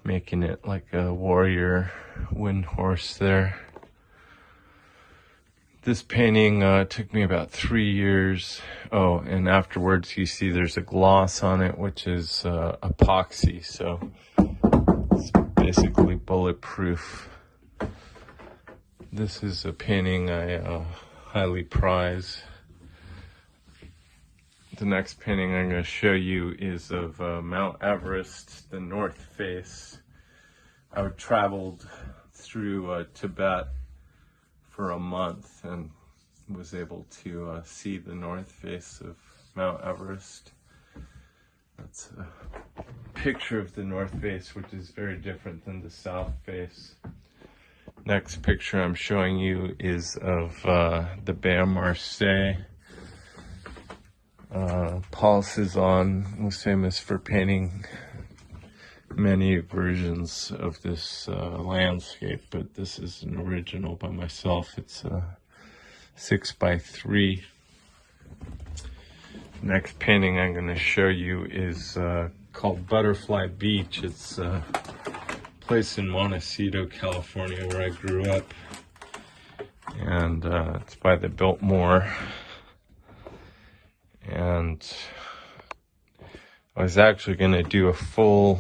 making it like a warrior wind horse there. This painting took me about 3 years. Oh, and afterwards you see there's a gloss on it, which is epoxy, so it's basically bulletproof. This is a painting I highly prize. The next painting I'm going to show you is of Mount Everest, the north face. I traveled through Tibet for a month and was able to see the north face of Mount Everest. That's a picture of the north face, which is very different than the south face. Next picture I'm showing you is of the Baie Marseille. Paul Cézanne was famous for painting many versions of this landscape, but this is an original by myself. It's 6x3. Next painting I'm going to show you is called Butterfly Beach. It's a place in Montecito, California, where I grew up, and it's by the Biltmore. And I was actually going to do a full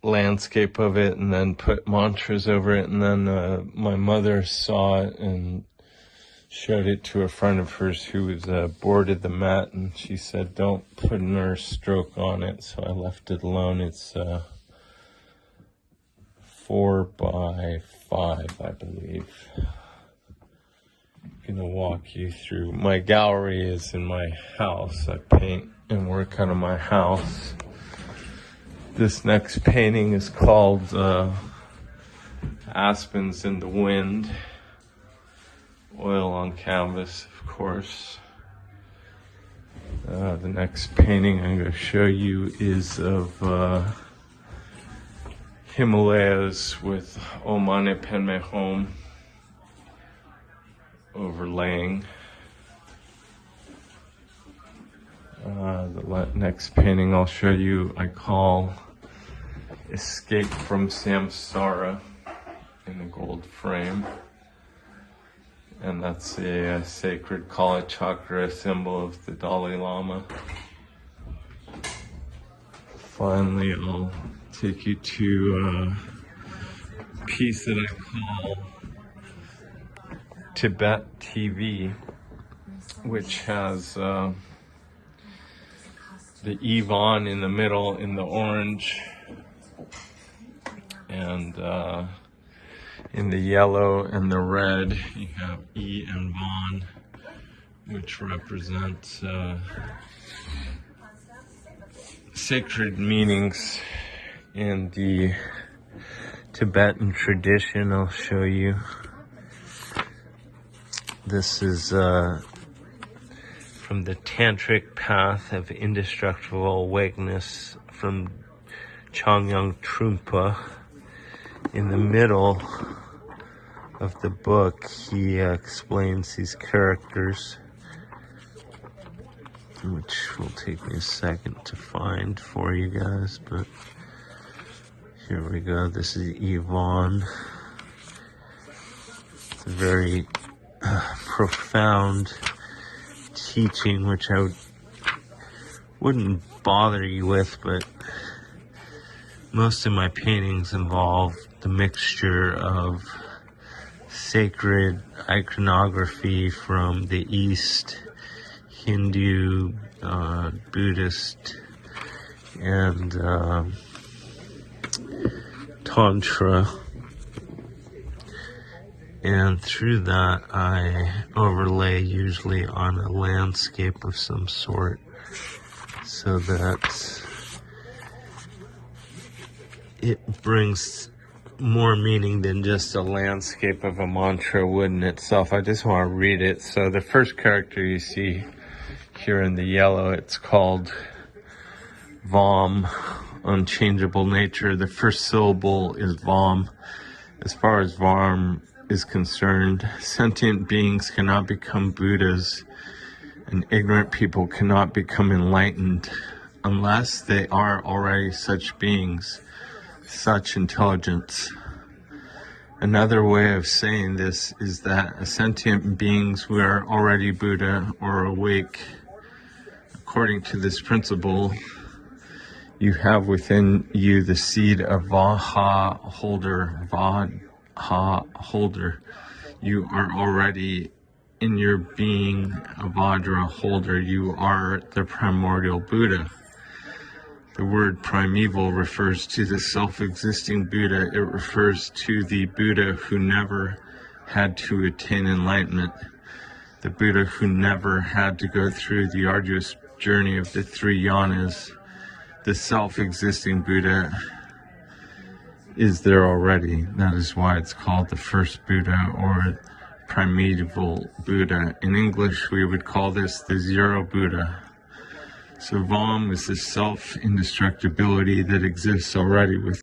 landscape of it and then put mantras over it, and then my mother saw it and showed it to a friend of hers who was boarded the mat, and she said don't put a nurse stroke on it, so I left it alone. It's 4x5, I believe. I'm gonna walk you through. My gallery is in my house. I paint and work out of my house. This next painting is called Aspens in the Wind. Oil on canvas, of course. The next painting I'm going to show you is of Himalayas with O Mane Padme Hum overlaying. The next painting I'll show you I call Escape from Samsara in a gold frame. And that's a sacred Kala Chakra symbol of the Dalai Lama. Finally, I'll take you to a piece that I call Tibet TV, which has the Yvonne in the middle in the orange, and in the yellow and the red you have E and Von, which represent sacred meanings in the Tibetan tradition. I'll show you. This is from the Tantric Path of Indestructible Awakeness from Chongyang Trungpa. In the middle of the book, he explains these characters, which will take me a second to find for you guys, but here we go. This is Yvonne. It's a very profound teaching, which I wouldn't bother you with, but most of my paintings involve the mixture of sacred iconography from the East, Hindu, Buddhist, and Tantra. And through that, I overlay usually on a landscape of some sort, so that it brings more meaning than just a landscape of a mantra would in itself. I just want to read it. So the first character you see here in the yellow, it's called Vam, unchangeable nature. The first syllable is Vam. As far as Vam is concerned, sentient beings cannot become Buddhas, and ignorant people cannot become enlightened unless they are already such beings, such intelligence. Another way of saying this is that as sentient beings, we are already Buddha or awake. According to this principle, you have within you the seed of Vaha holder, You are already in your being a Vajra holder. You are the primordial Buddha. The word primeval refers to the self-existing Buddha. It refers to the Buddha who never had to attain enlightenment. The Buddha who never had to go through the arduous journey of the three yanas. The self-existing Buddha is there already. That is why it's called the first Buddha or primeval Buddha. In English, we would call this the zero Buddha. So Vam is the self-indestructibility that exists already within